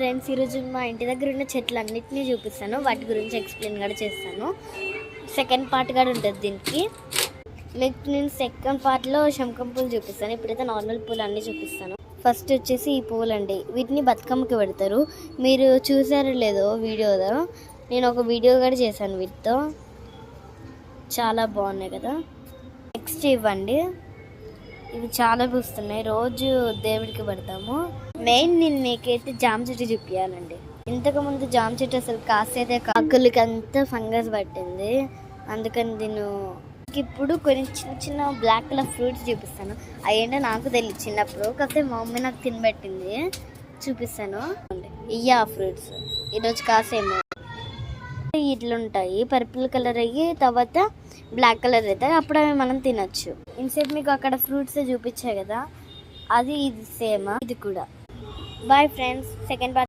Friends, ఈరోజు మా ఇంటి దగ్గర ఉన్న చెట్లన్నిటినీ చూపిస్తాను, వాటి గురించి ఎక్స్ప్లెయిన్ కూడా చేస్తాను. సెకండ్ పార్ట్ కూడా ఉంటుంది దీనికి. నెక్స్ట్ నేను సెకండ్ పార్ట్లో శంఖం పూలు చూపిస్తాను. ఇప్పుడైతే నార్మల్ పూలు అన్నీ చూపిస్తాను. ఫస్ట్ వచ్చేసి ఈ పూలు అండి, వీటిని బతుకమ్మకి పెడతారు. మీరు చూసారో లేదో వీడియోలో, నేను ఒక వీడియో కూడా చేశాను వీటితో, చాలా బాగున్నాయి కదా. నెక్స్ట్ ఇవ్వండి, ఇవి చాలా పూస్తున్నాయి, రోజు దేవుడికి పెడతాము. మెయిన్ నేను మీకైతే జామ చెట్టు చూపించాలండి. ఇంతకుముందు జామ చెట్టు అసలు కాస్తైతే కాకులకి అంతా ఫంగస్ పట్టింది, అందుకని నేను ఇప్పుడు కొన్ని చిన్న చిన్న బ్లాక్ కలర్ ఫ్రూట్స్ చూపిస్తాను. అవేంటో నాకు తెలియదు చిన్నప్పుడు, కాకపోతే మా మమ్మీ నాకు తినబెట్టింది, చూపిస్తాను. ఇయ్యా ఫ్రూట్స్ ఈరోజు కాసేమో ఇట్లుంటాయి, పర్పుల్ కలర్ అయ్యి తర్వాత బ్లాక్ కలర్ అవుతాయి, అప్పుడు అవి మనం తినచ్చు. ఇన్సెట్ మీకు అక్కడ ఫ్రూట్స్ చూపించాయి కదా, అది ఇది సేమ్, ఇది కూడా. Bye friends, second part